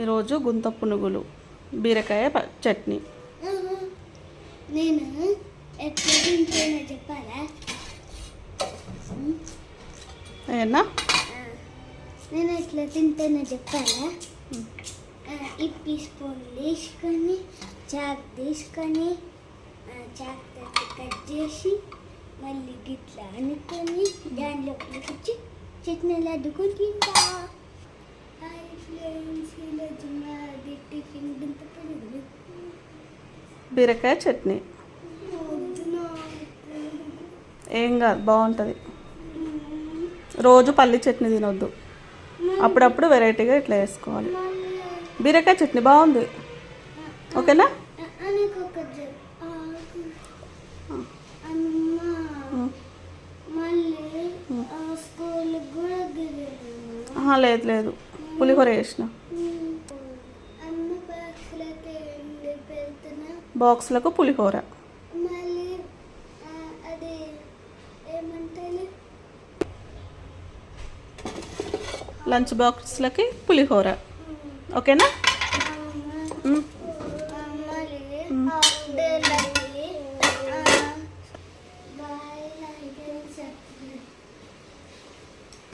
ఈరోజు గుంత పునుగులు బీరకాయ చట్నీ. నేను ఎట్లా తింటానో చెప్పాలా? ఏనా నేను ఎట్లా తింటానో చెప్పాలా? ఇప్పి స్పూన్ తీసుకొని చాక్ తీసుకొని చాక్ తోటి కట్ చేసి మళ్ళీ గిట్లా అనుకొని దాంట్లో పిలిచి చట్నీలు అద్దుకొని తింటా. హాయ్ ఫ్రెండ్స్, ఈరోజు మాది టిఫిన్ గుంత పునుగులు బీరకాయ చట్నీ. ఏం కాదు, బాగుంటుంది. రోజు పల్లి చట్నీ తినొద్దు, అప్పుడప్పుడు వెరైటీగా ఇట్లా వేసుకోవాలి. బీరకాయ చట్నీ బాగుంది, ఓకేనా? లేదు లేదు, పులిహోర వేసిన. బాక్స్లకు పులిహోర, లంచ్ బాక్స్లకి పులిహోర, ఓకేనా?